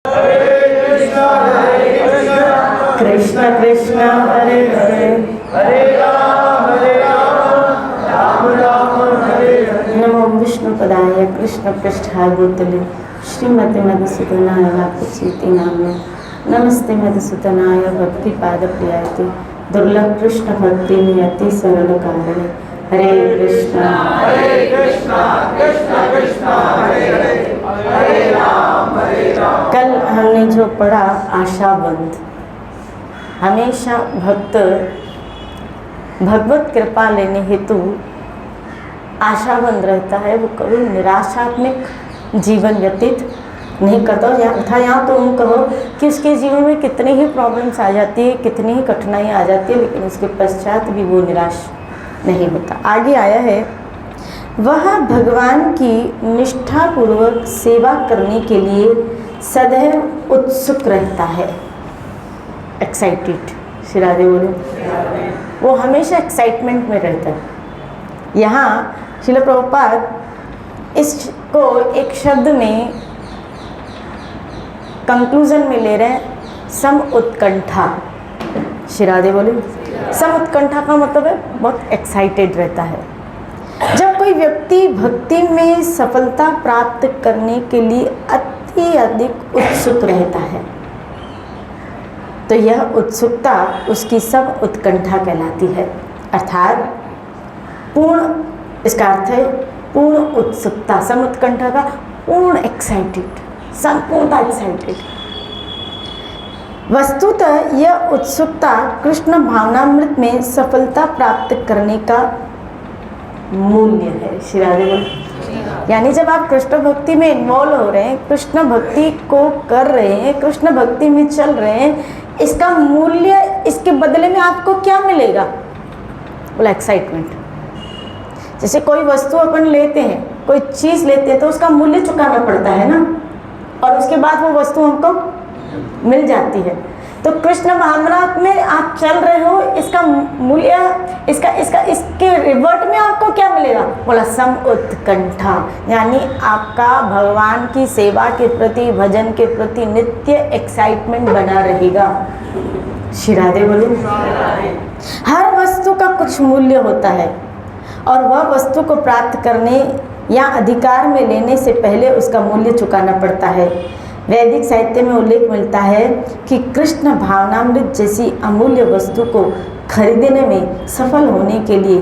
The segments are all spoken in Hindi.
कृष्ण कृष्ण हरे हरे, हरे राम राम राम हरे हरे। नमो विष्णुपदाय कृष्ण पृष्ठाय भूतले श्रीमते मधुसूदनाय वाक्यचेति नाम्ने नमस्ते मधुसूदनाय भक्ति पाद प्रियाति दुर्लभ कृष्ण भक्ति नियति सरल कारणे। हरे कृष्ण कृष्ण कृष्ण हरे हरे, हरे राम राम। कल हमने जो पढ़ा आशाबंध, हमेशा भक्त भगवत कृपा लेने हेतु आशाबंद रहता है, वो कभी निराशात्मक जीवन व्यतीत नहीं करता। यहाँ तो तुम कहो कि उसके जीवन में कितनी ही प्रॉब्लम्स आ जाती है, कितनी ही कठिनाइयाँ आ जाती है, लेकिन उसके पश्चात भी वो निराश नहीं होता। आगे आया है, वह भगवान की निष्ठापूर्वक सेवा करने के लिए सदैव उत्सुक रहता है। एक्साइटेड, श्री राधे बोले, वो हमेशा एक्साइटमेंट में रहता है। यहाँ श्रील प्रभुपाद इसको एक शब्द में कंक्लूजन में ले रहे हैं, सम उत्कंठा। श्री राधे बोले, सम उत्कंठा का मतलब है बहुत एक्साइटेड रहता है। जब कोई व्यक्ति भक्ति में सफलता प्राप्त करने के लिए अति अधिक उत्सुक रहता है तो यह उत्सुकता उसकी सब उत्कंठा कहलाती है। अर्थात पूर्ण, इसका अर्थ है पूर्ण उत्सुकता। सम उत्कंठा का पूर्ण एक्साइटेड, संपूर्ण एक्साइटेड। वस्तुतः यह उत्सुकता कृष्ण भावनामृत में सफलता प्राप्त करने का मूल्य है। श्री राधे बोले, यानी जब आप कृष्ण भक्ति में इन्वॉल्व हो रहे हैं, कृष्ण भक्ति को कर रहे हैं, कृष्ण भक्ति में चल रहे हैं, इसका मूल्य, इसके बदले में आपको क्या मिलेगा? बोला एक्साइटमेंट। जैसे कोई वस्तु अपन लेते हैं, कोई चीज़ लेते हैं तो उसका मूल्य चुकाना पड़ता है ना, और उसके बाद वो वस्तु हमको मिल जाती है। तो कृष्ण भावनामृत में आप चल रहे हो, इसका मूल्य, इसके रिवर्ट में आपको क्या मिलेगा? बोला सम उत्कंठा, यानी आपका भगवान की सेवा के प्रति, भजन के प्रति नित्य एक्साइटमेंट बना रहेगा। श्री राधे बोले, हर वस्तु का कुछ मूल्य होता है और वह वस्तु को प्राप्त करने या अधिकार में लेने से पहले उसका मूल्य चुकाना पड़ता है। वैदिक साहित्य में उल्लेख मिलता है कि कृष्ण भावनामृत जैसी अमूल्य वस्तु को खरीदने में सफल होने के लिए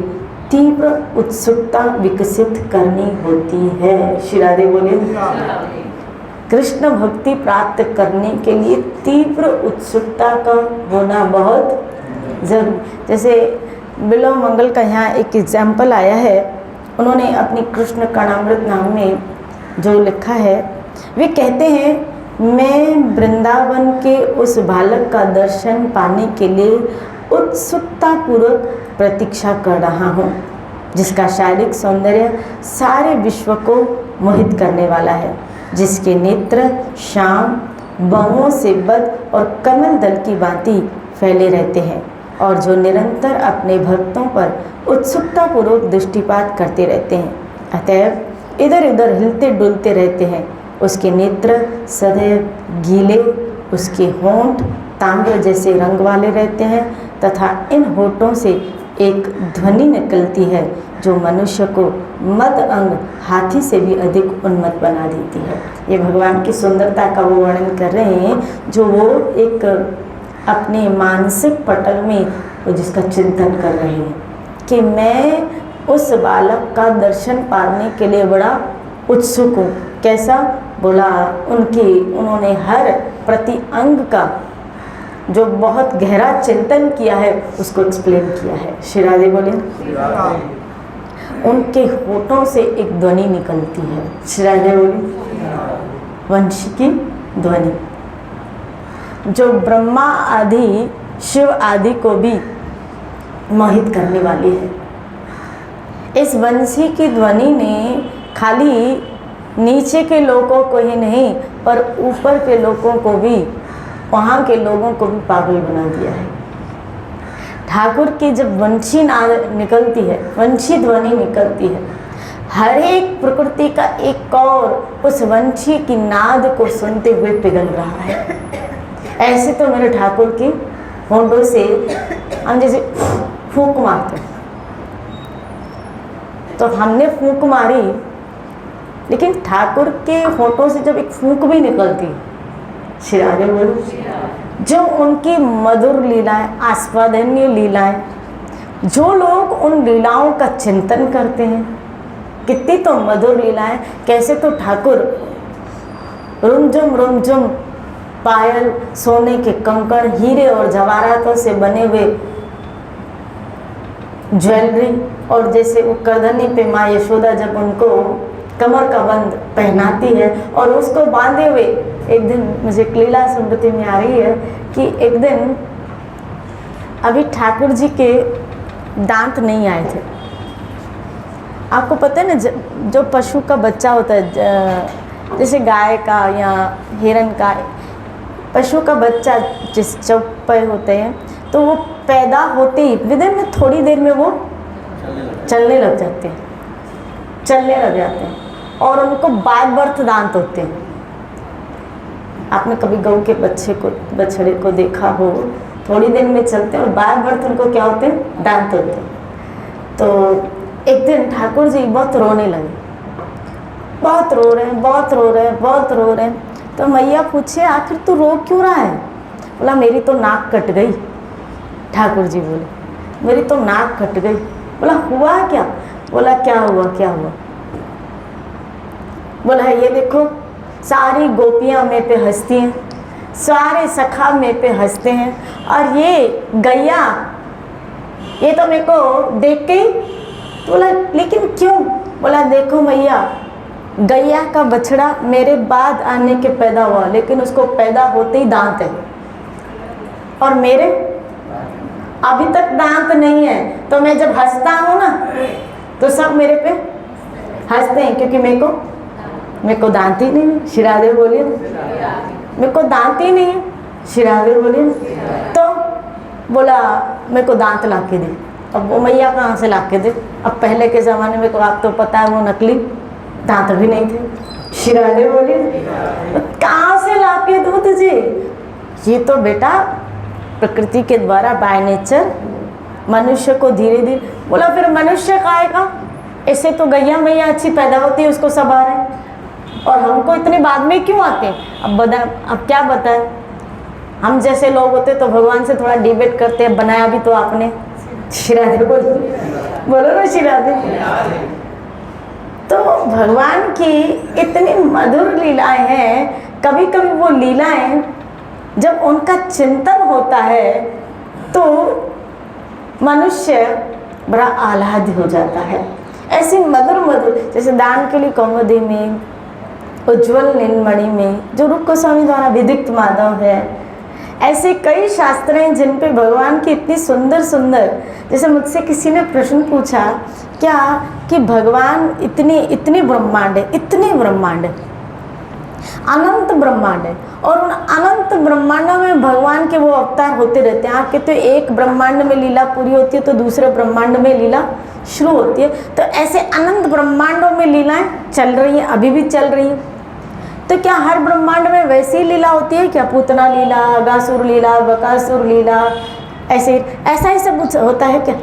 तीव्र उत्सुकता विकसित करनी होती है। श्री राधे बोले, कृष्ण भक्ति प्राप्त करने के लिए तीव्र उत्सुकता का होना बहुत जरूरी। जैसे बिलो मंगल का यहाँ एक एग्जाम्पल आया है, उन्होंने अपनी कृष्ण कर्णामृत नाम में जो लिखा है, वे कहते हैं, मैं वृंदावन के उस बालक का दर्शन पाने के लिए उत्सुकता पूर्वक प्रतीक्षा कर रहा हूँ, जिसका शारीरिक सौंदर्य सारे विश्व को मोहित करने वाला है, जिसके नेत्र श्याम, बाहों से बद और कमल दल की भांति फैले रहते हैं और जो निरंतर अपने भक्तों पर उत्सुकता पूर्वक दृष्टिपात करते रहते हैं, अतएव इधर उधर हिलते डुलते रहते हैं। उसके नेत्र सदैव गीले, उसके होंठ तांबे जैसे रंग वाले रहते हैं तथा इन होठों से एक ध्वनि निकलती है जो मनुष्य को मद अंग हाथी से भी अधिक उन्मत्त बना देती है। ये भगवान की सुंदरता का वो वर्णन कर रहे हैं जो वो एक अपने मानसिक पटल में वो जिसका चिंतन कर रहे हैं कि मैं उस बालक का दर्शन पाने के लिए बड़ा उत्सुक हूँ। कैसा? बोला, उन्होंने हर प्रति अंग का जो बहुत गहरा चिंतन किया है उसको एक्सप्लेन किया है। श्री राधे बोले, उनके होठों से एक ध्वनि निकलती है। श्री राधे बोले, वंश की ध्वनि जो ब्रह्मा आदि, शिव आदि को भी मोहित करने वाली है। इस वंशी की ध्वनि ने खाली नीचे के लोगों को ही नहीं पर ऊपर के लोगों को भी, वहाँ के लोगों को भी पागल बना दिया है। ठाकुर की जब वंशी नाद निकलती है, वंशी ध्वनि निकलती है, हर एक प्रकृति का एक और उस वंशी की नाद को सुनते हुए पिघल रहा है। ऐसे तो मेरे ठाकुर की होंठों से हम जैसे फूंक मारते, तो हमने फूंक मारी, लेकिन ठाकुर के होठों से जब एक फूंक भी निकलती, श्री राधे बोलो, जो उनकी मधुर लीलाएं, आस्वादनीय लीलाएं, जो लोग उन लीलाओं का चिंतन करते हैं, कितनी तो मधुर लीलाएं, कैसे तो ठाकुर रुमझुम रुमझुम पायल, सोने के कंकड़, हीरे और जवाहरातों से बने हुए ज्वेलरी, और जैसे वो करधनी पे माँ यशोदा जब उनको कमर का बंद पहनाती है और उसको बांधे हुए, एक दिन मुझे लीला स्मृति में आ रही है कि एक दिन अभी ठाकुर जी के दांत नहीं आए थे। आपको पता है ना, जो पशु का बच्चा होता है, जैसे गाय का या हिरन का, पशु का बच्चा जिस चौपे होते हैं, तो वो पैदा होते ही विदिन में थोड़ी देर में वो चलने लग जाते हैं और उनको बाय बर्थ दांत होते हैं। आपने कभी गऊ के बछड़े को देखा हो, थोड़ी देर में चलते हैं और बाय बर्थ उनको क्या होते हैं, दांत होते हैं। तो एक दिन ठाकुर जी बहुत रोने लगे, बहुत रो रहे हैं। तो मैया पूछे, आखिर तू रो क्यों रहा है? बोला मेरी तो नाक कट गई। ठाकुर जी बोले, मेरी तो नाक कट गई। बोला हुआ क्या? बोला क्या हुआ? बोला ये देखो, सारी गोपियां मेरे पे हंसती हैं, सारे सखा मेरे पे हंसते हैं, और ये गैया, ये तो मेरे को देख के ही। तो बोला लेकिन क्यों? बोला देखो मैया, गैया का बछड़ा मेरे बाद आने के पैदा हुआ, लेकिन उसको पैदा होते ही दांत है, और मेरे अभी तक दांत नहीं है। तो मैं जब हंसता हूँ ना, तो सब मेरे पे हंसते हैं, क्योंकि मेरे को दांत ही नहीं है। श्री राधे बोलिए, मेरे को दांत ही नहीं है। श्री राधे बोलिए। तो बोला मेरे को दांत ला के दे। अब वो मैया कहाँ से ला के दे? अब पहले के ज़माने में, आप तो पता है, वो नकली दांत भी नहीं थे। श्री राधे बोलिए, कहाँ से ला के दूँ तुझे? ये तो बेटा प्रकृति के द्वारा बाय नेचर मनुष्य को धीरे धीरे। बोला फिर मनुष्य खाएगा? ऐसे तो गैया मैया अच्छी पैदा होती है, उसको सब आ रहा है, और हमको इतने बाद में क्यों आते हैं? अब क्या बताएं, हम जैसे लोग होते तो भगवान से थोड़ा डिबेट करते हैं, बनाया भी तो आपने। श्री राधे बोलो ना, श्री राधे। तो भगवान की इतनी मधुर लीलाएं हैं, कभी कभी वो लीलाएं जब उनका चिंतन होता है तो मनुष्य बड़ा आह्लाद हो जाता है। ऐसी मधुर, जैसे दान के लिए कौमुदी में, उज्ज्वल नीलमणि में, जो रूप गोस्वामी द्वारा विदिक्त माधव है, ऐसे कई शास्त्र हैं जिन पे भगवान की इतनी सुंदर। जैसे मुझसे किसी ने प्रश्न पूछा क्या कि भगवान इतने ब्रह्मांड है, अनंत ब्रह्मांड है, और उन अनंत ब्रह्मांडों में भगवान के वो अवतार होते रहते हैं। आप कहते हो एक ब्रह्मांड में लीला पूरी होती है तो दूसरे ब्रह्मांड में लीला शुरू होती है। तो ऐसे अनंत ब्रह्मांडों में लीलाएं चल रही हैं, अभी भी चल रही हैं। तो क्या हर ब्रह्मांड में वैसी लीला होती है क्या? पूतना लीला, अगासुर लीला, बकासुर लीला, ऐसा ही सब होता है क्या?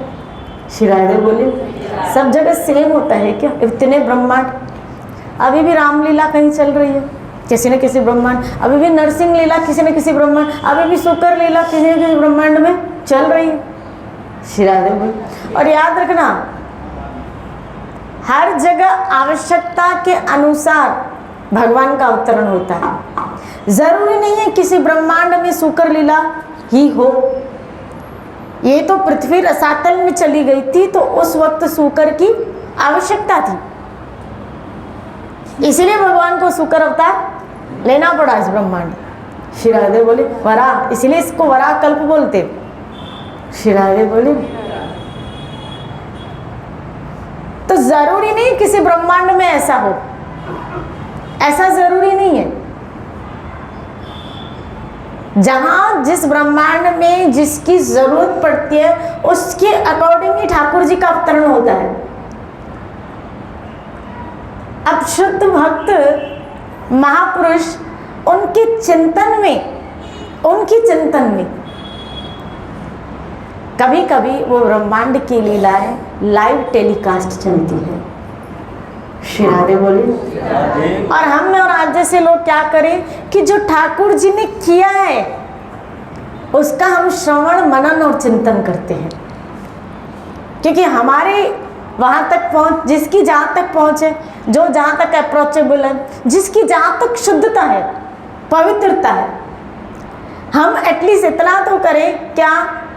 श्री राधे बोले, सब जगह सेम होता है क्या? इतने ब्रह्मांड, अभी भी रामलीला कहीं चल रही है किसी न किसी ब्रह्मांड, अभी भी नरसिंह लीला किसी न किसी ब्रह्मांड, अभी भी शुक्र लीला किसी न किसी ब्रह्मांड में चल रही है। श्री राधे बोले। और याद रखना, हर जगह आवश्यकता के अनुसार भगवान का अवतरण होता है। जरूरी नहीं है किसी ब्रह्मांड में शुक्र लीला ही हो। ये तो पृथ्वी रसातल में चली गई थी, तो उस वक्त शुक्र की आवश्यकता थी, इसीलिए भगवान को शुक्र अवतार लेना पड़ा इस ब्रह्मांड। श्री राधे बोले वराह, इसलिए इसको वराह कल्प बोलते। श्री राधे बोले तो जरूरी नहीं किसी ब्रह्मांड में ऐसा हो, ऐसा जरूरी नहीं है। जहां जिस ब्रह्मांड में जिसकी जरूरत पड़ती है उसके अकॉर्डिंग ही ठाकुर जी का अवतरण होता है। शुद्ध भक्त महापुरुष उनके चिंतन में कभी कभी वो ब्रह्मांड की लीलाएं लाइव टेलीकास्ट चलती है। श्री राधे बोले। और हम और आज जैसे लोग क्या करें कि जो ठाकुर जी ने किया है उसका हम श्रवण मनन और चिंतन करते हैं, क्योंकि हमारे वहां तक पहुंच, जिसकी जहां तक पहुंच है, जो जहां तक अप्रोचेबल है, जिसकी जहां तक शुद्धता है, पवित्रता है, हम एटलीस्ट इतना तो करें क्या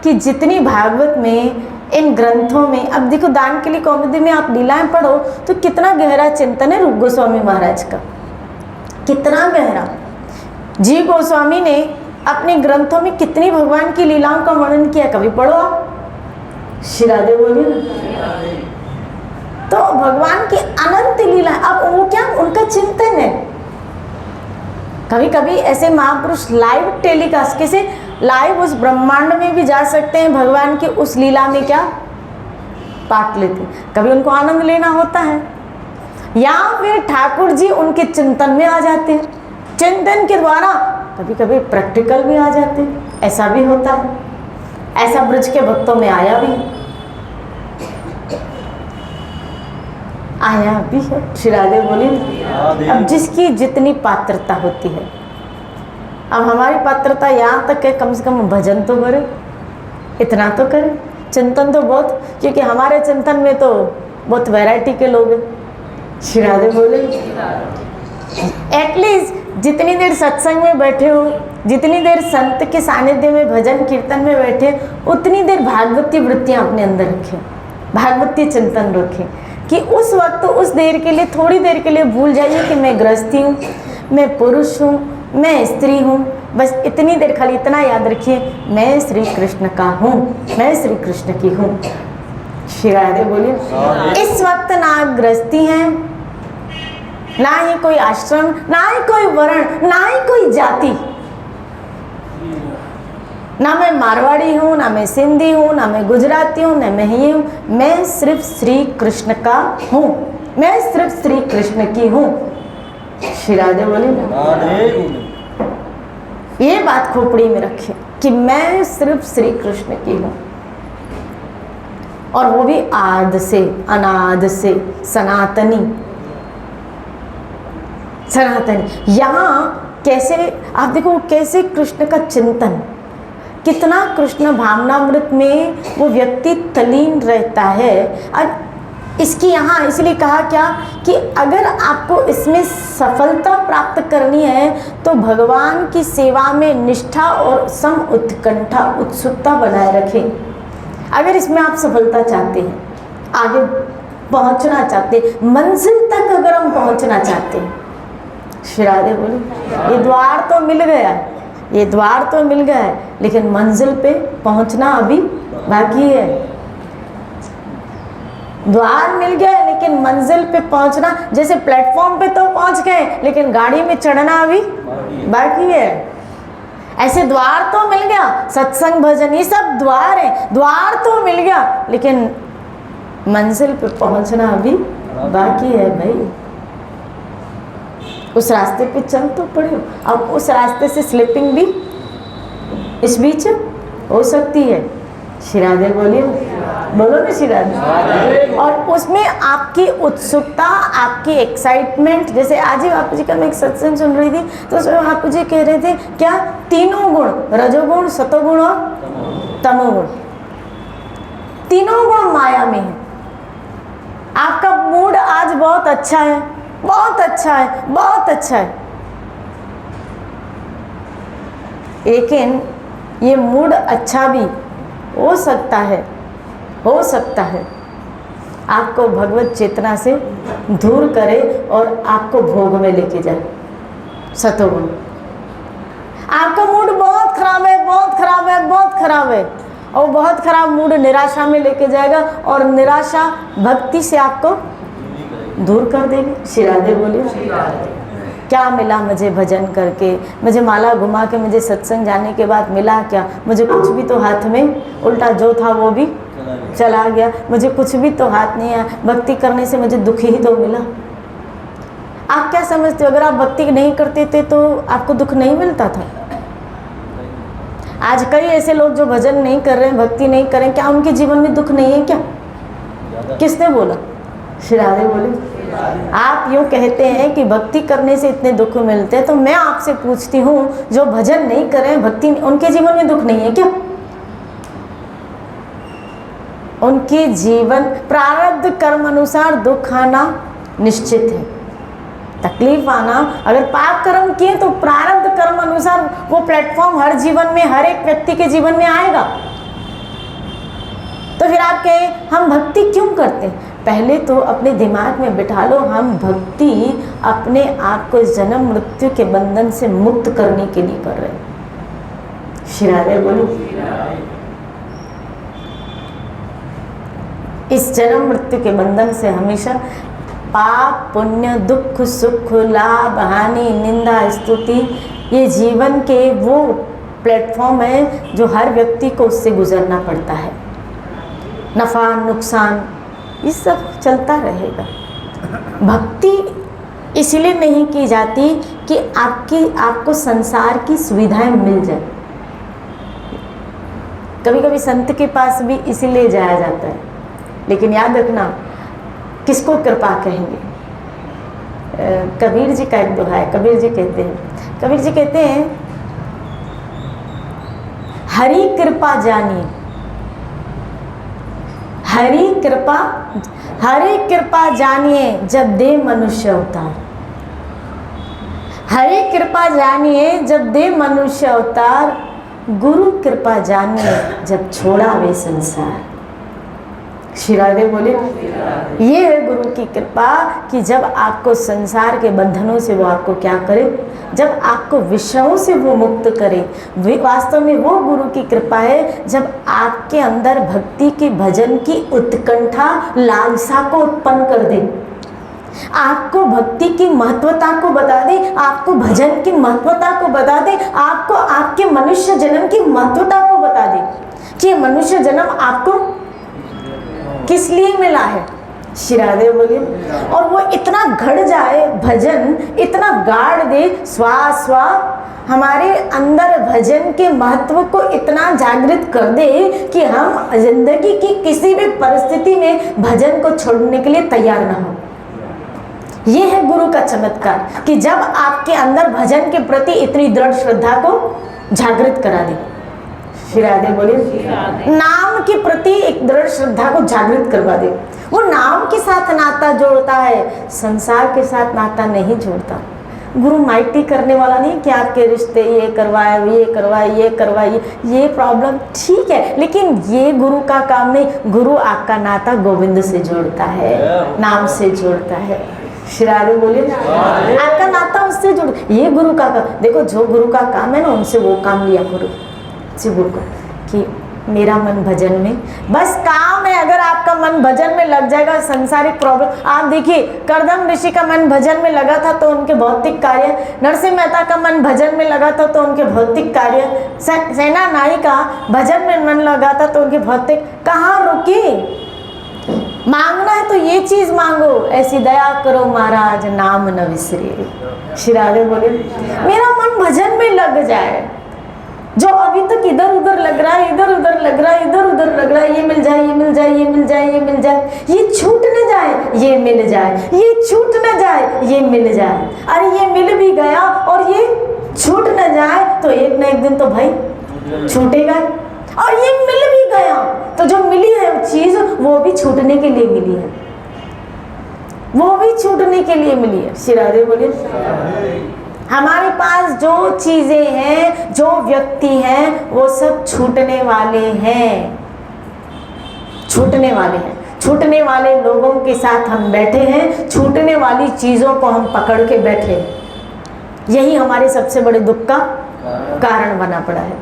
कि जितनी भागवत में, इन ग्रंथों में, अब देखो दान के लिए कौमुदी में आप लीलाएं पढ़ो तो कितना गहरा चिंतन है रूप गोस्वामी महाराज का, कितना गहरा। जी गोस्वामी ने अपने ग्रंथों में कितनी भगवान की लीलाओं का वर्णन किया, कभी पढ़ो आप। श्री राधे बोलिए। तो भगवान की अनंत लीला, अब वो क्या, उनका चिंतन है। कभी कभी ऐसे महापुरुष लाइव टेलीकास्ट, कैसे लाइव उस ब्रह्मांड में भी जा सकते हैं, भगवान की उस लीला में क्या पार्ट लेते हैं। कभी उनको आनंद लेना होता है, या फिर ठाकुर जी उनके चिंतन में आ जाते हैं, चिंतन के द्वारा कभी कभी प्रैक्टिकल भी आ जाते हैं, ऐसा भी होता है। ऐसा ब्रज के भक्तों में आया भी है। श्री राधे बोलिए। अब जिसकी जितनी पात्रता होती है, अब हमारी पात्रता यहाँ तक है, कम से कम भजन तो करे, इतना तो करे, चिंतन तो बहुत, क्योंकि हमारे चिंतन में तो बहुत वैरायटी के लोग हैं। श्री राधे बोले। एटलीस्ट जितनी देर सत्संग में बैठे हो, जितनी देर संत के सानिध्य में भजन कीर्तन में बैठे, उतनी देर भागवती वृत्तियाँ अपने अंदर रखें, भागवती चिंतन रखें, कि उस वक्त उस देर के लिए, थोड़ी देर के लिए भूल जाइए कि मैं गृहस्थी हूँ, मैं पुरुष हूँ, मैं स्त्री हूँ। बस इतनी देर खाली इतना याद रखिए, मैं श्री कृष्ण का हूँ, मैं श्री कृष्ण की हूँ। श्री राधे बोलिए। इस वक्त ना गृहस्थी है, ना ही कोई आश्रम, ना ही कोई वर्ण, ना ही कोई जाति, ना मैं मारवाड़ी हूँ, ना मैं सिंधी हूँ, ना मैं गुजराती हूँ, ना मैं ये हूँ, मैं सिर्फ श्री कृष्ण का हूँ, मैं सिर्फ श्री कृष्ण की हूँ। श्री राधे बोले। ये बात खोपड़ी में रखे कि मैं सिर्फ श्री कृष्ण की हूँ, और वो भी आद से, अनाद से, सनातनी। यहाँ कैसे आप देखो, कैसे कृष्ण का चिंतन, कितना कृष्ण भावनामृत में वो व्यक्ति तलीन रहता है। और इसकी यहाँ इसलिए कहा क्या कि अगर आपको इसमें सफलता प्राप्त करनी है तो भगवान की सेवा में निष्ठा और सम उत्कंठा, उत्सुकता बनाए रखें। अगर इसमें आप सफलता चाहते हैं, आगे पहुँचना चाहते हैं, मंजिल तक अगर हम पहुँचना चाहते हैं, श्री राधे बोले, ये द्वार तो मिल गया, ये द्वार तो मिल गया है, लेकिन मंजिल पे पहुंचना अभी बाकी है। द्वार मिल गया है, लेकिन मंजिल पे पहुंचना, जैसे प्लेटफॉर्म पे तो पहुंच गए, लेकिन गाड़ी में चढ़ना अभी बाकी है। ऐसे द्वार तो मिल गया, सत्संग भजन ये सब द्वार है, द्वार तो मिल गया, लेकिन मंजिल पे पहुंचना अभी बाकी है भाई। उस रास्ते पे चल तो पड़े हो। अब उस रास्ते से स्लिपिंग भी इस बीच हो सकती है। श्री राधे बोलिए, बोलो ना श्री राधे। और उसमें आपकी उत्सुकता, आपकी एक्साइटमेंट, जैसे आज ही बापू जी का मैं एक सत्संग सुन रही थी, तो उसमें बापू जी कह रहे थे क्या, तीनों गुण, रजोगुण, सतोगुण और तमोगुण, तीनों गुण माया में है। आपका मूड आज बहुत अच्छा है, बहुत अच्छा है, बहुत अच्छा है, लेकिन ये मूड अच्छा भी हो सकता है आपको भगवत चेतना से दूर करे और आपको भोग में लेके जाए। सतोगुण, आपका मूड बहुत खराब है, बहुत खराब है, बहुत खराब है, और बहुत खराब मूड निराशा में लेके जाएगा, और निराशा भक्ति से आपको दूर कर देगी। श्री राधे बोलिए। क्या मिला मुझे भजन करके, मुझे माला घुमा के, मुझे सत्संग जाने के बाद मिला क्या? मुझे कुछ भी तो हाथ में, उल्टा जो था वो भी चला गया। मुझे कुछ भी तो हाथ नहीं आया, भक्ति करने से मुझे दुख ही तो मिला। आप क्या समझते हो, अगर आप भक्ति नहीं करते थे तो आपको दुख नहीं मिलता था? आज कई ऐसे लोग जो भजन नहीं कर रहे हैं, भक्ति नहीं कर रहे हैं, क्या उनके जीवन में दुख नहीं है क्या? किसने बोला? श्री राधे बोले। आप यूँ कहते हैं कि भक्ति करने से इतने दुख मिलते हैं, तो मैं आपसे पूछती हूँ जो भजन नहीं कर रहे हैं, भक्ति, उनके जीवन में दुख नहीं है क्या? उनके जीवन प्रारब्ध कर्म अनुसार दुख आना निश्चित है, तकलीफ आना। अगर पाप कर्म किए तो प्रारब्ध कर्म अनुसार वो प्लेटफॉर्म हर जीवन में, हर एक व्यक्ति के जीवन में आएगा। तो फिर आप कहें हम भक्ति क्यों करते हैं? पहले तो अपने दिमाग में बिठा लो, हम भक्ति अपने आप को जन्म मृत्यु के बंधन से मुक्त करने के लिए कर रहे हैं। श्री राधे बोलो। इस जन्म मृत्यु के बंधन से हमेशा पाप पुण्य, दुख सुख, लाभ हानि, निंदा स्तुति, ये जीवन के वो प्लेटफॉर्म है जो हर व्यक्ति को उससे गुजरना पड़ता है। नफा नुकसान ये सब चलता रहेगा। भक्ति इसलिए नहीं की जाती कि आपको संसार की सुविधाएं मिल जाए। कभी कभी संत के पास भी इसीलिए जाया जाता है, लेकिन याद रखना किसको कृपा कहेंगे। कबीर जी का एक दोहा है, कबीर जी कहते हैं हरि कृपा जानिए, हरि कृपा जानिए जब दे मनुष्य अवतार, हरि कृपा जानिए जब दे मनुष्य अवतार, गुरु कृपा जानिए जब छोड़ा वे संसार। श्री राधे बोले। ये है गुरु की कृपा कि जब आपको संसार के बंधनों से वो आपको क्या करे, जब आपको विषयों से वो मुक्त करे। वास्तव में वो गुरु की कृपा है जब आपके अंदर भक्ति के भजन की उत्कंठा लालसा को उत्पन्न कर दे, आपको भक्ति की महत्वता को बता दे, आपको भजन की महत्वता को बता दे, आपको आपके मनुष्य जन्म की महत्वता को बता दे कि मनुष्य जन्म आपको किस लिए मिला है। श्री राधे बोलिए। और वो इतना घड़ जाए भजन, इतना गाड़ दे श्वास हमारे अंदर भजन के महत्व को इतना जागृत कर दे कि हम जिंदगी की किसी भी परिस्थिति में भजन को छोड़ने के लिए तैयार ना हो। ये है गुरु का चमत्कार कि जब आपके अंदर भजन के प्रति इतनी दृढ़ श्रद्धा को जागृत करा दे। श्री राधे बोलिए। नाम के प्रति एक दृढ़ श्रद्धा को जागृत करवा दे। वो नाम के साथ नाता जोड़ता है, संसार के साथ नाता नहीं जोड़ता। गुरु माइटी करने वाला नहीं कि आपके रिश्ते ये करवाए, ये प्रॉब्लम ठीक है, लेकिन ये गुरु का काम नहीं। गुरु आपका नाता गोविंद से जोड़ता है, नाम से जोड़ता है। श्री राधे बोलिए। आपका नाता उससे जुड़, ये गुरु का काम। देखो जो गुरु का काम है ना, उनसे वो काम लिया करो कि मेरा मन भजन में बस काम है। अगर आपका मन भजन में लग जाएगा, संसारिक प्रॉब्लम, आप देखिए कर्दम ऋषि का मन भजन में लगा था तो उनके भौतिक कार्य, नरसिंह मेहता का मन भजन में लगा था तो उनके भौतिक कार्य, सेना नाई का भजन में मन लगा था तो उनके भौतिक। कहाँ रुकी? मांगना है तो ये चीज मांगो, ऐसी दया करो महाराज नाम न विसरे। श्री राधे बोले। मेरा मन भजन में लग जाए, जो अभी तक इधर उधर लग रहा है, इधर उधर लग रहा है, ये मिल जाए, ये मिल जाए, ये मिल जाए, ये मिल जाए, ये छूट न जाए, ये मिल जाए, ये छूट न जाए, ये मिल जाए। अरे ये मिल भी गया और ये छूट न जाए तो एक न एक दिन तो भाई छूटेगा। और ये मिल भी गया तो जो मिली है वो चीज, वो भी छूटने के लिए मिली है, वो भी छूटने के लिए मिली है। श्री राधे बोलिए। हमारे पास जो चीजें हैं, जो व्यक्ति हैं, वो सब छूटने वाले हैं, छूटने वाले हैं। छूटने वाले लोगों के साथ हम बैठे हैं, छूटने वाली चीजों को हम पकड़ के बैठे हैं। यही हमारे सबसे बड़े दुख का कारण बना पड़ा है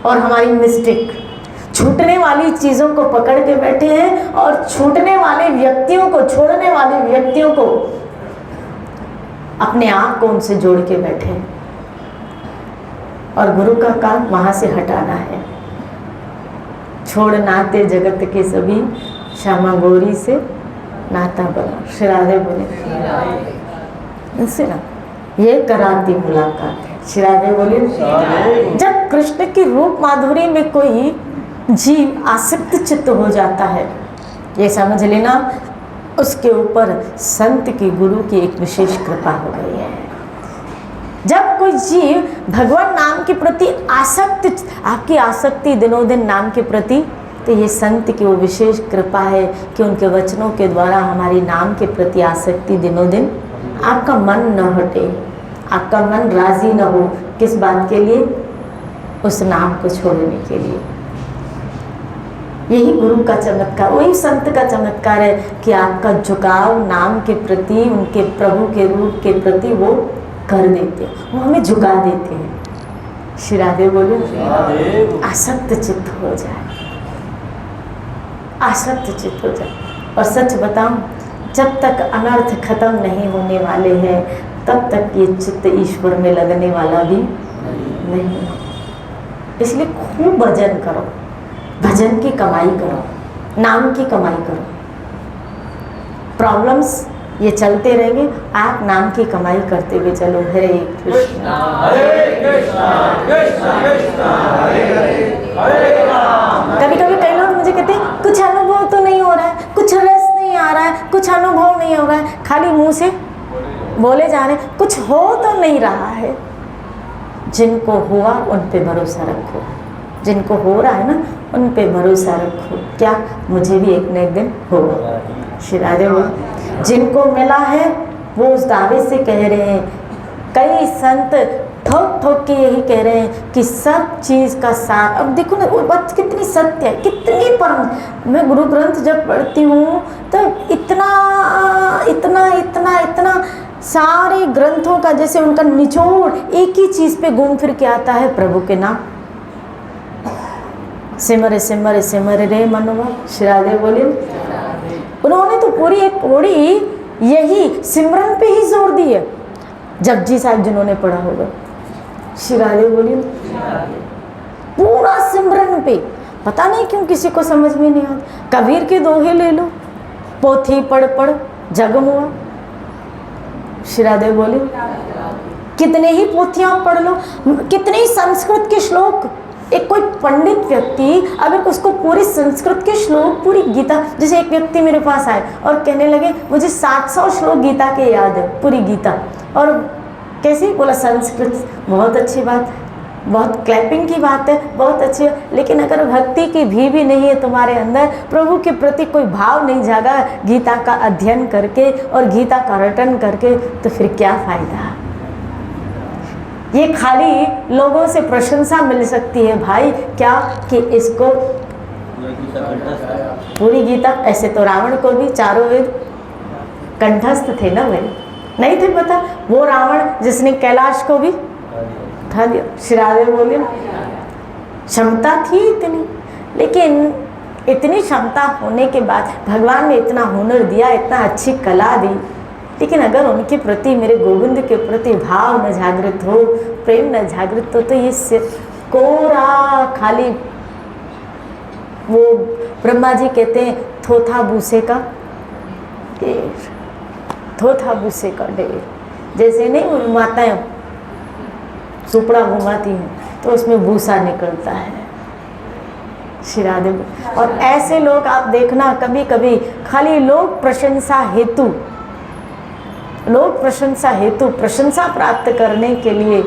और हमारी मिस्टेक। छूटने वाली चीजों को पकड़ के बैठे हैं और छूटने वाले व्यक्तियों को, छोड़ने वाले व्यक्तियों को, अपने आप को उनसे जोड़ के बैठे हैं। और गुरु का काम वहां से हटाना है। छोड़ नाते जगत के सभी, श्यामा गौरी से नाता बना। श्री राधे बोले। इनसे ना ये कराती मुलाकात है। श्री राधे बोलिए। जब कृष्ण की रूप माधुरी में कोई जीव आसक्त चित्त हो जाता है, ये समझ लेना उसके ऊपर संत की, गुरु की एक विशेष कृपा हो गई है। जब कोई जीव भगवान नाम के प्रति आसक्त, आपकी आसक्ति दिनों दिन नाम के प्रति, तो ये संत की वो विशेष कृपा है कि उनके वचनों के द्वारा हमारी नाम के प्रति आसक्ति दिनों दिन, आपका मन न हटे, आपका मन राजी न हो। किस बात के लिए? उस नाम को छोड़ने के लिए। यही गुरु का चमत्कार, वही संत का चमत्कार है कि आपका झुकाव नाम के प्रति, उनके प्रभु के रूप के प्रति वो कर देते हैं, वो हमें झुका देते हैं। श्री राधे बोले, आसक्त चित्त हो जाए, आसक्त चित्त हो जाए। और सच बताऊं, जब तक अनर्थ खत्म नहीं होने वाले हैं तब तक ये चित्त ईश्वर में लगने वाला भी नहीं। इसलिए खूब भजन करो, भजन की कमाई करो, नाम की कमाई करो। प्रॉब्लम्स ये चलते रहेंगे, आप नाम की कमाई करते हुए चलो। हरे कृष्णा कृष्णा कृष्णा हरे हरे राम। कभी कभी कई लोग मुझे कहते हैं कुछ अनुभव तो नहीं हो रहा है, कुछ रस नहीं आ रहा है, कुछ अनुभव नहीं हो रहा है, खाली मुंह से बोले जा रहे, कुछ हो तो नहीं रहा है। जिनको हुआ उन पे भरोसा रखो, जिनको हो रहा है ना उन पे भरोसा रखो। क्या? मुझे भी एक न एक दिन होगा। श्री राधे बोल। जिनको मिला है वो उस दावे से कह रहे हैं, कई संत ठोक ठोक के यही कह रहे हैं कि सब चीज़ का सार। अब देखो ना वो बात कितनी सत्य है, कितनी परम। मैं गुरु ग्रंथ जब पढ़ती हूँ तो इतना इतना इतना इतना सारे ग्रंथों का जैसे उनका निचोड़ एक ही चीज़ पे घूम फिर के आता है, प्रभु के नाम। सिमर सिमर सिमर रे मनवा। श्री राधे बोले। उन्होंने तो पूरी एक पौड़ी यही सिमरन पे ही जोर दी है। जपजी साहब जिन्होंने पढ़ा होगा, श्री राधे बोलिए, पूरा सिमरन पे। पता नहीं क्यों किसी को समझ में नहीं आता। कबीर के दोहे ले लो, पोथी पढ़ पढ़ जग मुआ। श्री राधे बोले। कितने ही पोथियां पढ़ लो, कितने ही संस्कृत के श्लोक। एक कोई पंडित व्यक्ति अगर उसको पूरी संस्कृत के श्लोक, पूरी गीता, जैसे एक व्यक्ति मेरे पास आए और कहने लगे मुझे 700 श्लोक गीता के याद है, पूरी गीता। और कैसे बोला? संस्कृत। बहुत अच्छी बात, बहुत क्लैपिंग की बात है, बहुत अच्छी है। लेकिन अगर भक्ति की भी नहीं है तुम्हारे अंदर, प्रभु के प्रति कोई भाव नहीं जागा गीता का अध्ययन करके और गीता का रटन करके, तो फिर क्या फायदा? ये खाली लोगों से प्रशंसा मिल सकती है भाई, क्या कि इसको पूरी गीता। ऐसे तो रावण को भी चारों वेद कंठस्थ थे ना भाई, नहीं थे पता? वो रावण जिसने कैलाश को भी उठा दिया। श्री राधे बोले। क्षमता थी इतनी, लेकिन इतनी क्षमता होने के बाद भगवान ने इतना हुनर दिया, इतना अच्छी कला दी, लेकिन अगर उनके प्रति, मेरे गोविंद के प्रति भाव न जागृत हो, प्रेम न जागृत हो, तो ये सिर्फ कोरा खाली, वो ब्रह्मा जी कहते हैं थोथा भूसे का ढेर, थोथा भूसे का ढेर। जैसे नहीं माताएं सुपड़ा घुमाती हैं तो उसमें भूसा निकलता है। श्री राधे। और ऐसे लोग आप देखना, कभी कभी खाली लोग प्रशंसा हेतु, लोग प्रशंसा हेतु प्रशंसा प्राप्त करने के लिए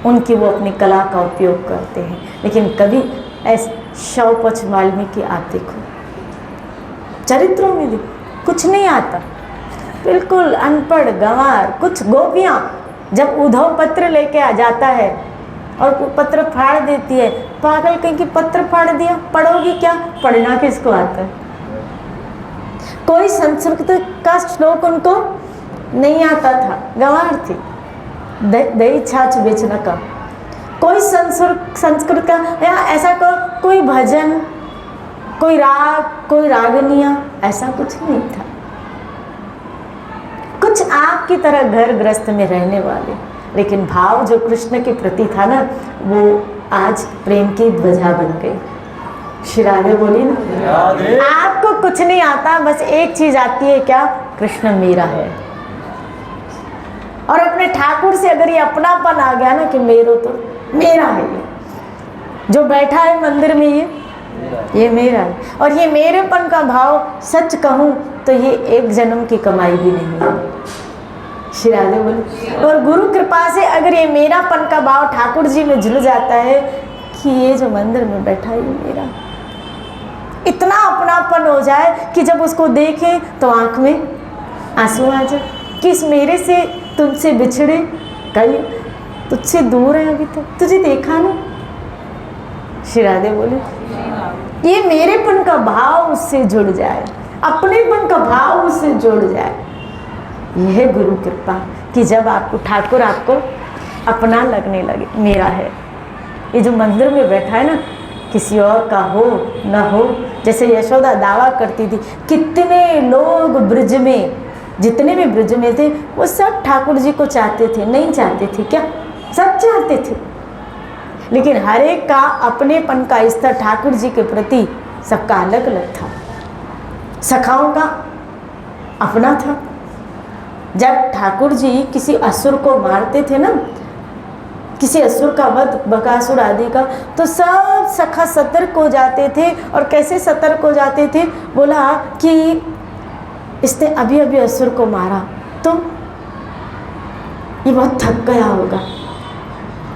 उनकी वो अपनी कला का उपयोग करते हैं। लेकिन कभी ऐसे शवपच वाल्मीकि आप देखो, चरित्रों में देखो, कुछ नहीं आता, बिल्कुल अनपढ़ गंवार। कुछ गोपियाँ जब उद्धव पत्र लेके आ जाता है और पत्र फाड़ देती है, पागल कहीं की पत्र फाड़ दिया, पढ़ोगी क्या? पढ़ना किसको आता है? कोई संस्कृत का श्लोक उनको नहीं आता था, गंवार थी। दही छाछ बेचना का कोई संस्कृत का या ऐसा कोई भजन, कोई राग, कोई रागनिया, ऐसा कुछ नहीं था। कुछ आपकी तरह घर ग्रस्त में रहने वाले, लेकिन भाव जो कृष्ण के प्रति था ना, वो आज प्रेम की ध्वजा बन गई। श्री राधे बोली ना। आपको कुछ नहीं आता, बस एक चीज आती है, क्या? कृष्ण मेरा है। और अपने ठाकुर से अगर ये अपनापन आ गया ना कि मेरा है, ये जो बैठा है मंदिर में ये मेरा है, और ये मेरेपन का भाव सच कहूँ तो ये एक जन्म की कमाई भी नहीं है। श्री राधे बोले। और गुरु कृपा से अगर ये मेरापन का भाव ठाकुर जी में जुड़ जाता है कि ये जो मंदिर में बैठा है ये मेरा, इतना अपनापन हो जाए कि जब उसको देखें तो आंख में आंसू आ जाए कि इस मेरे से तुमसे बिछड़े कई तुझसे दूर है, अभी तक तुझे देखा नहीं। श्री राधे बोले ये मेरेपन का भाव उससे जुड़ जाए, अपनेपन का भाव उससे जुड़ जाए। यह है गुरु कृपा कि जब आपको ठाकुर आपको अपना लगने लगे, मेरा है। ये जो मंदिर में बैठा है ना, किसी और का हो न हो, जैसे यशोदा दावा करती थी, कितने लोग ब्रज में, जितने भी ब्रज में थे वो सब ठाकुर जी को चाहते थे, नहीं चाहते थे क्या? सब चाहते थे, लेकिन हर एक का अपनेपन का स्तर ठाकुर जी के प्रति सबका अलग अलग था। सखाओं का अपना था। जब ठाकुर जी किसी असुर को मारते थे ना, किसी असुर का वध, बकासुर आदि का, तो सब सखा सतर्क हो जाते थे। और कैसे सतर्क हो जाते थे? बोला कि इसने अभी अभी असुर को मारा तो ये बहुत थक गया होगा,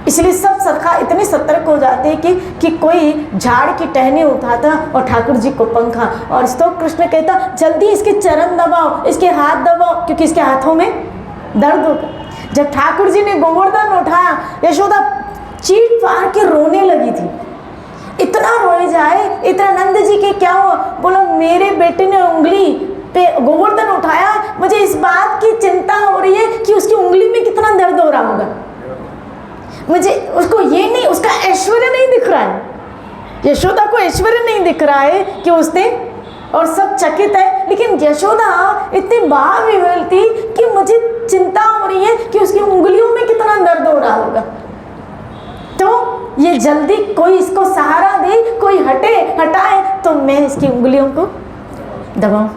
इसलिए सब सखा इतने सतर्क हो जाते कि कोई झाड़ की टहनी उठाता और ठाकुर जी को पंखा, और तो कृष्ण कहता जल्दी इसके चरण दबाओ, इसके हाथ दबाओ, क्योंकि इसके हाथों में दर्द होगा। जब ठाकुर जी ने गोवर्धन उठाया, यशोदा चीख फाड़ के रोने लगी थी। इतना रोए जाए, इतना नंद जी के क्या हुआ? बोला मेरे बेटे ने उंगली पे गोवर्धन उठाया, मुझे इस बात की चिंता हो रही है कि उसकी उंगली में कितना दर्द हो रहा होगा। मुझे उसको ये नहीं, उसका ऐश्वर्य नहीं दिख रहा है, यशोदा को ऐश्वर्य नहीं दिख रहा है कि उसने, और सब चकित है। लेकिन यशोदा इतनी भाव विह्वल थी कि मुझे चिंता हो रही है कि उसकी उंगलियों में कितना दर्द हो रहा होगा, तो ये जल्दी कोई इसको सहारा दे, कोई हटाए तो मैं इसकी उंगलियों को दबाऊं,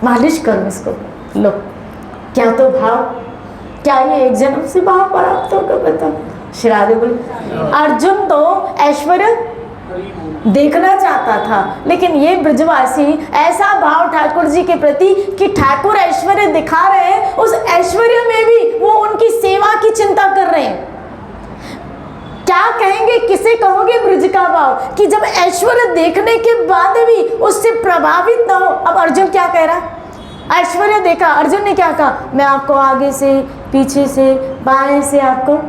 मालिश करूं इसको। लो, क्या तो भाव, क्या ये एक जन्म से भाव प्राप्त होगा? बताओ। श्री राधे बोले अर्जुन तो ऐश्वर्य देखना चाहता था, लेकिन ये ब्रजवासी ऐसा भाव ठाकुर जी के प्रति कि ठाकुर ऐश्वर्य दिखा रहे हैं, उस ऐश्वर्य में भी वो उनकी सेवा की चिंता कर रहे हैं। क्या कहेंगे, किसे कहोगे ब्रज का भाव कि जब ऐश्वर्य देखने के बाद भी उससे प्रभावित ना हो। अब अर्जुन क्या कह रहा? ऐश्वर्य देखा, अर्जुन ने क्या कहा? मैं आपको आगे से, पीछे से, बाएं से आपको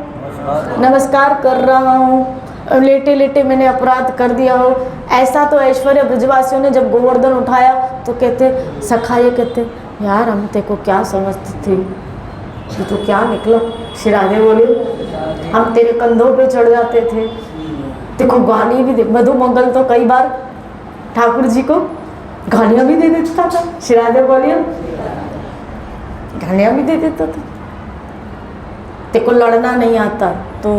नमस्कार कर रहा हूँ, लेटे लेटे मैंने अपराध कर दिया हो। ऐसा तो ऐश्वर्य ब्रजवासियों ने जब गोवर्धन उठाया तो कहते, सखा ये कहते यार हम तेरे को क्या समझते थे, ये तो क्या निकला। श्री राधे बोले हम तेरे कंधों पे चढ़ जाते थे, देखो गाली भी दे, मधु मंगल तो कई बार ठाकुर जी को गालियाँ भी दे देता था। श्री राधे बोलिए गालियाँ भी दे देता था, तेरे को लड़ना नहीं आता तो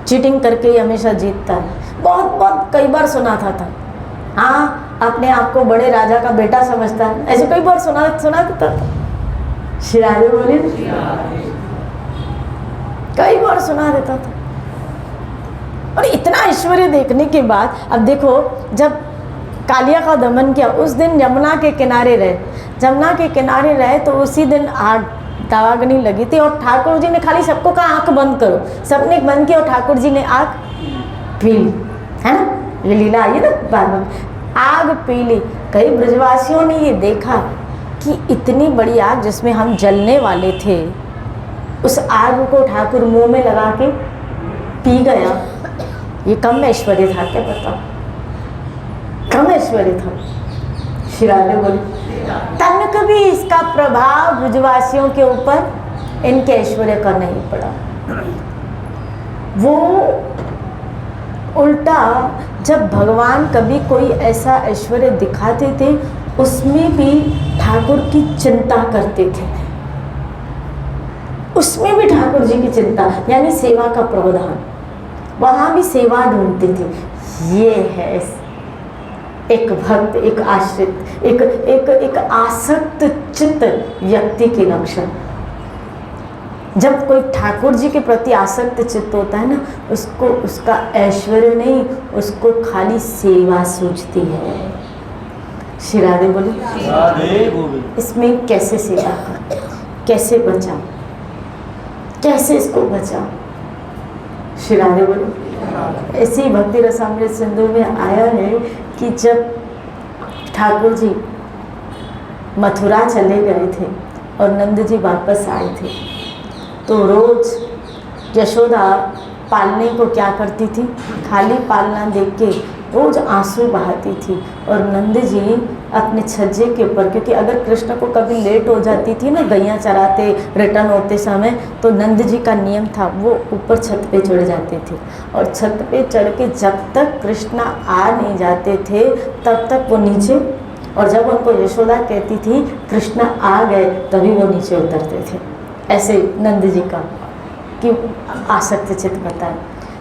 चीटिंग करके ही हमेशा जीतता है। बहुत बहुत कई बार सुना था। हाँ, अपने आप को बड़े राजा का बेटा समझता है, ऐसे कई बार सुना देता था। श्री राधे बोले कई बार सुना देता था। और इतना ऐश्वर्य देखने के बाद अब देखो, जब कालिया का दमन किया उस दिन यमुना के किनारे रहे तो उसी दिन आग दावाग्नि लगी थी और ठाकुर जी ने खाली सबको कहा आंख बंद करो, सबने बंद किया और ठाकुर जी ने आग पी ली, है ना, ये लीला आई ना बाद में, आग पी ली। कई ब्रजवासियों ने ये देखा कि इतनी बड़ी आग जिसमें हम जलने वाले थे, उस आग को ठाकुर मुंह में लगा के पी गया। ये कम ऐश्वर्य था क्या? बताओ, कम ऐश्वर्य था? श्री राधे बोले तन कभी इसका प्रभाव ब्रजवासियों के ऊपर इनके ऐश्वर्य का नहीं पड़ा। वो उल्टा जब भगवान कभी कोई ऐसा ऐश्वर्य दिखाते थे उसमें भी ठाकुर की चिंता करते थे, उसमें भी ठाकुर जी की चिंता, यानी सेवा का प्रावधान, वहाँ भी सेवा ढूंढते थे। ये है एक भक्त, एक आश्रित, एक आसक्त चित्त व्यक्ति के लक्षण। जब कोई ठाकुर जी के प्रति आसक्त चित्त होता है ना, उसको उसका ऐश्वर्य नहीं, उसको खाली सेवा सूझती है। श्री राधे बोले, इसमें कैसे सेवा कर, कैसे बचाओ, कैसे इसको बचाओ। श्री राधे बोले, ऐसे ही भक्ति रसामृत सिंधु में आया है कि जब ठाकुर जी मथुरा चले गए थे और नंद जी वापस आए थे, तो रोज यशोदा पालने को क्या करती थी, खाली पालना देख के रोज आंसू बहाती थी। और नंद जी अपने छज्जे के ऊपर, क्योंकि अगर कृष्ण को कभी लेट हो जाती थी ना गैया चराते रिटर्न होते समय, तो नंद जी का नियम था वो ऊपर छत पे चढ़ जाते थे, और छत पे चढ़ के जब तक कृष्ण आ नहीं जाते थे तब तक वो नीचे, और जब उनको यशोदा कहती थी कृष्ण आ गए तभी वो नीचे उतरते थे। ऐसे नंद जी का कि आसक्त चित्त बताए।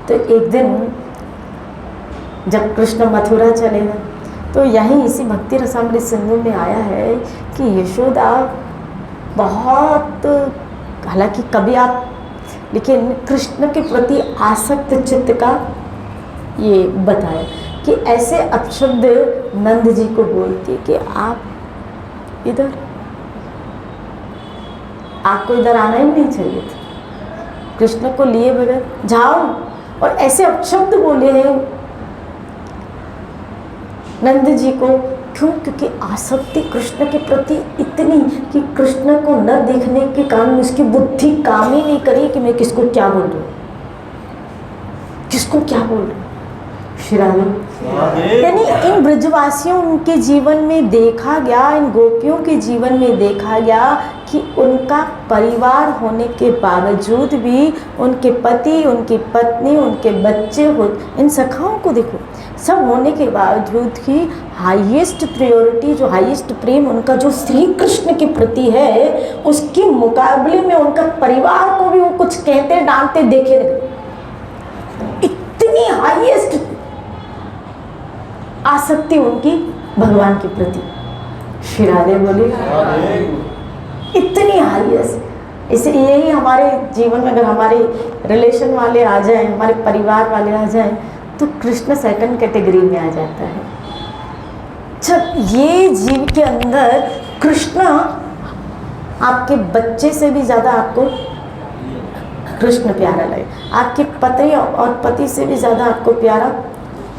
तो एक दिन जब कृष्ण मथुरा चले गए, तो यहीं इसी भक्ति रसामृत सिंधु में आया है कि यशोदा बहुत, हालांकि कभी आप, लेकिन कृष्ण के प्रति आसक्त चित्त का ये बताया कि ऐसे अपशब्द नंद जी को बोलती कि आप इधर, आपको इधर आना ही नहीं चाहिए था, कृष्ण को लिए बगैर जाओ। और ऐसे अपशब्द बोले हैं नंद जी को, क्यों? क्योंकि आसक्ति कृष्ण के प्रति इतनी कि कृष्ण को न देखने के कारण उसकी बुद्धि काम ही नहीं करी कि मैं किसको क्या बोल रही हूँ, किसको क्या बोल रही हूँ। यानी इन ब्रजवासियों उनके जीवन में देखा गया, इन गोपियों के जीवन में देखा गया कि उनका परिवार होने के बावजूद भी उनके पति, उनकी पत्नी, उनके बच्चे हो, इन सखाओं को देखो, सब होने के बावजूद ही हाईएस्ट प्रायोरिटी, जो हाईएस्ट प्रेम उनका जो श्री कृष्ण के प्रति है, उसके मुकाबले में उनका परिवार को भी वो कुछ कहते डांटते देखे नहीं। इतनी हाईएस्ट आसक्ति उनकी भगवान के प्रति। श्री राधे बोली, इतनी हाईएस्ट। इसे यही हमारे जीवन में अगर हमारे रिलेशन वाले आ जाएं, हमारे परिवार वाले आ जाएं, तो कृष्ण सेकंड कैटेगरी में आ जाता है। जब ये जीव के अंदर कृष्ण आपके बच्चे से भी ज़्यादा आपको कृष्ण प्यारा लगे, आपके पति और पति से भी ज़्यादा आपको प्यारा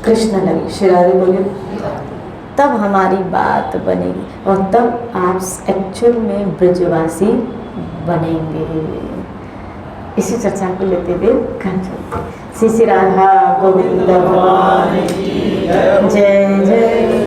कृष्ण लगे, श्री राधे बोले, तब हमारी बात बनेगी और तब आप एक्चुअल में ब्रजवासी बनेंगे। इसी चर्चा को लेते हुए श्री श्री राधा गोविंद भगवान जय।